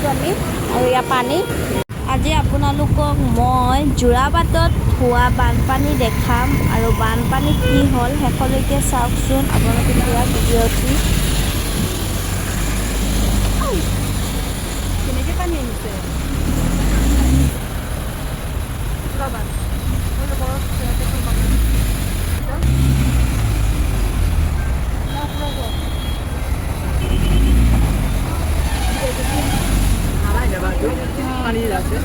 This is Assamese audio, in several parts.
আছোঁ আমি আৰু ইয়াৰ পানী। আজি আপোনালোকক মই যোৰাবাটত হোৱা বানপানী দেখাম আৰু বানপানী কি হ'ল শেষলৈকে চাওকচোন আপোনালোকে পুৰা ভিডিঅ'টি। কেনেকৈ পানী আহিছে পানী যাচ্ছে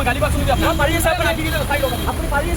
গালি বাসন আপনি পারিয়ে আপনি পারিয়ে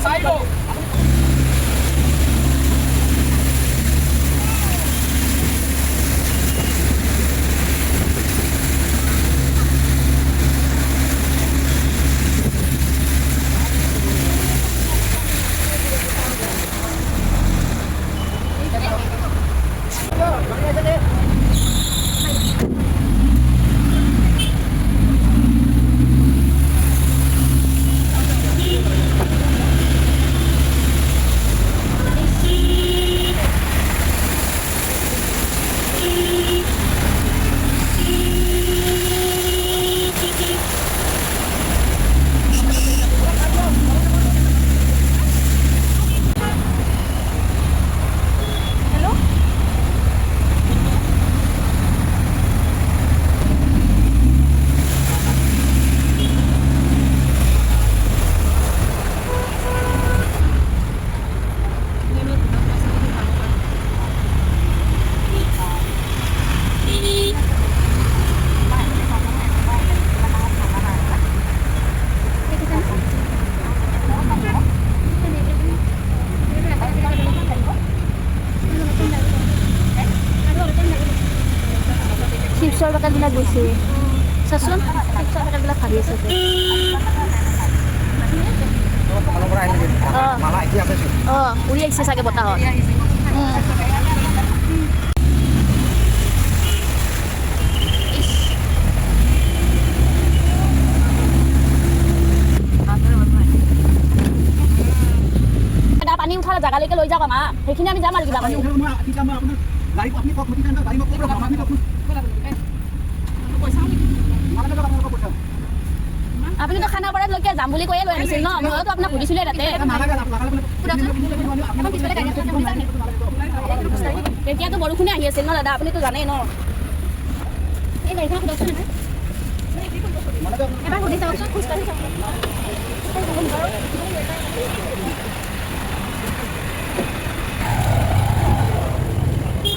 চিপছৰ পেকেটবিলাক গৈছে চাচোন চিপছৰ পেকেটবিলাক ভাবি আছে উৰি আহিছে চাগে বতাহত পানী উঠাৰ জেগালৈকে লৈ যাওক আমাৰ সেইখিনি আমি যাম আৰু কিবা আপুনিতো খানাপাৰালৈকে যাম বুলি কৈয়ে লৈ আনিছিল ন মইতো আপোনাক সুধিছিলোঁ তাতে তেতিয়াতো বৰষুণে আহি আছিল ন দাদা আপুনিতো জানেই ন এই গাড়ীখন সোধকচোন এবাৰ সুধি চাওকচোন খোজকাঢ়ি চাওক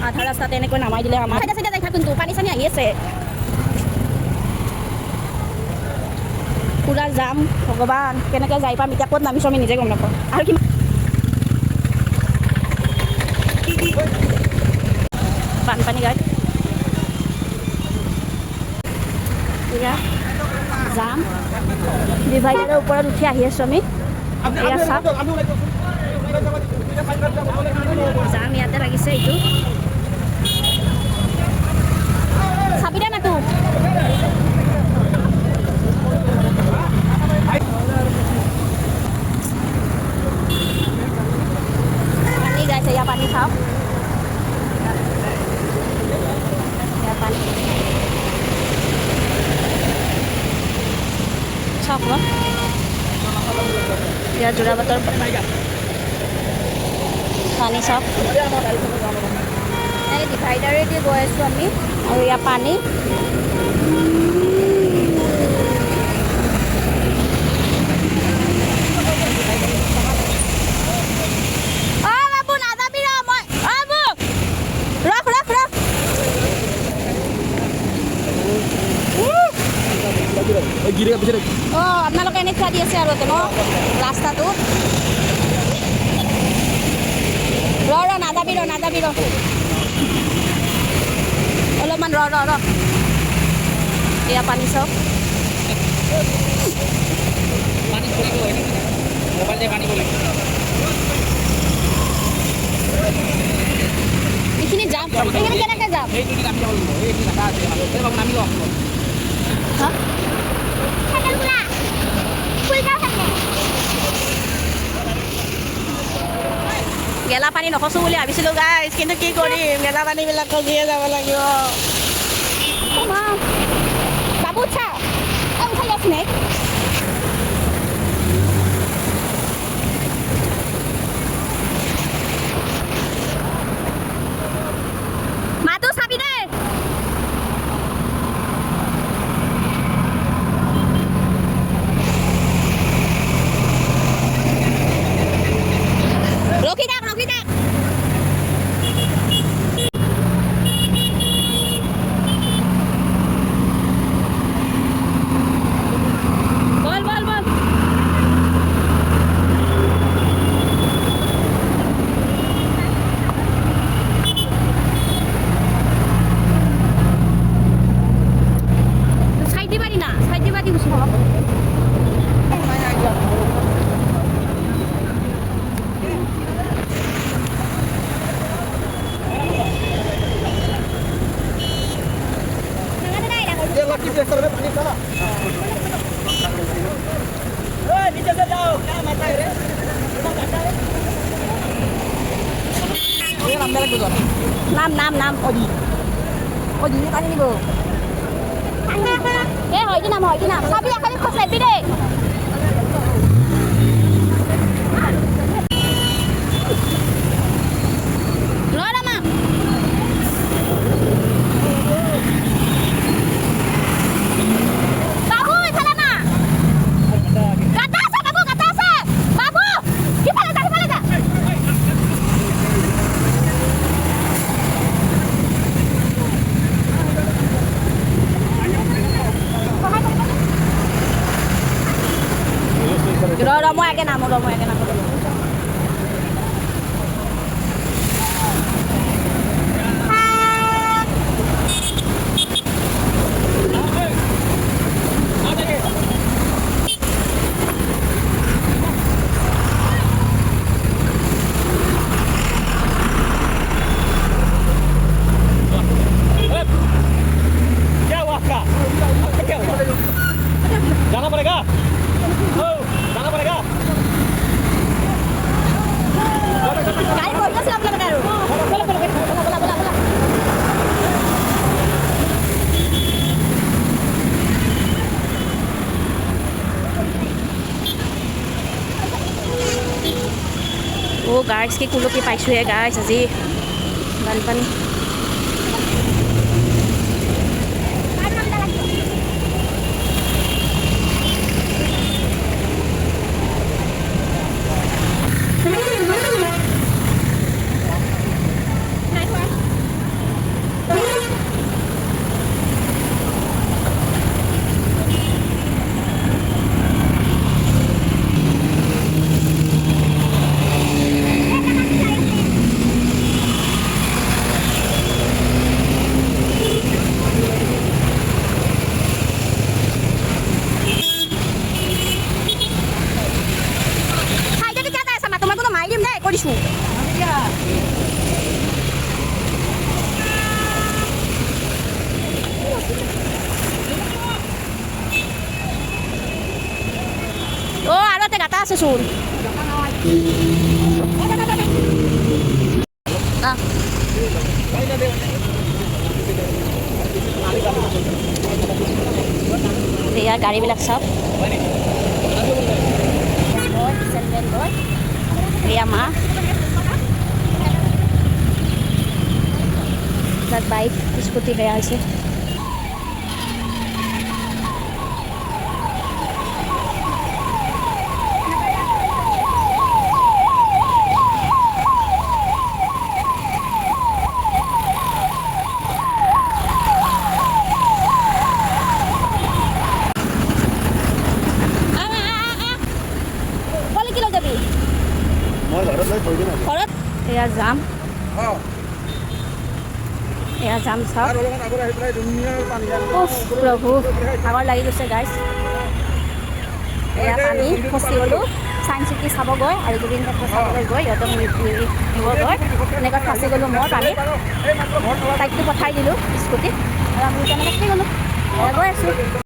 আধা ৰাস্তাতে এনেকৈ নামাই দিলে আমাৰ চাইডে চাইডে যাই থাক কিন্তু পানী চানী আহি আছে পুৰা যাম ভগৱান কেনেকৈ যাই পাম এতিয়া ক'ত নামিছোঁ আমি নিজে গম নাপাওঁ আৰু কি বানপানী গাড়ী পুৰা যাম ডিভাইডাৰৰ ওপৰত উঠি আহি আছোঁ আমি এয়া চাওক যাম ইয়াতে লাগিছে এইটো চাবি দে না তোক পানী গাইছে ইয়াৰ পানী খাওক ইয়াৰ পানী চাওক ন ইয়াৰ যোৰাবাটৰ পানী চাওক এই ডিভাইডাৰেদি গৈ আছোঁ আমি আৰু ইয়াৰ পানী বাবু নাযাবি ৰ মই বাবু ৰখ ৰখ ৰখ আপোনালোকে এনে থোৱা দি আছে আৰু ন ৰাস্তাটো ৰ নাযাবি ৰ অলপমান ৰ এয়া পানী চাওক এইখিনি যাম এইখিনি কেনেকৈ যাম হা মেলা পানী নখচো বুলি ভাবিছিলোঁ গাইজ, কিন্তু কি কৰিম, মেলা পানীবিলাক খচিয়ে যাব লাগিব। বাবু উঠা, উঠাই আছে নে? মাতো চাবি দে। ৰখি থাক, ৰখি থাক। বল বল বল। সাইড দি পারি না, সাইড দি পারি কিছু হবে। ये लकी प्रेशर में पानी चला ए नीचे से जाओ क्या मारता है रे ये नाम मेरा गुजर নাম অদি অদি পানি নিব এ হয় কি নাম সবই এখানে খসলাইবি রে লড়ামা বাবু এখানে না গাতা আছে বাবু কি পালে যা Romo aja namu. क्या हुआ आपका क्या हुआ जाना पड़ेगा जाना पड़ेगा Kali boleh siap lah benar. Bola. Oh guys, kayak kulo kayak paisu ya guys, aji ban. কৰিছো আৰু এটা গাটা আছে চোন ইয়াৰ গাড়ীবিলাক চাওক Riyama that bike scooty gaya ase Kali kilo jabi ঘৰত এয়া যাম চাওক প্ৰভু ভাগৰ লাগি গৈছে গাইজ এয়া পানী ফচি গ'লোঁ চাইন্স চিটি চাবগৈ আৰু জুবিন ক্ষেত্ৰ চাবলৈ গৈ সিহঁতক নিবগৈ এনেকৈ ফাঁচি গ'লোঁ মই পানীত তাইকটো পঠাই দিলোঁ স্কুটিত আৰু আমি তেনেকৈ গ'লোঁ গৈ আছোঁ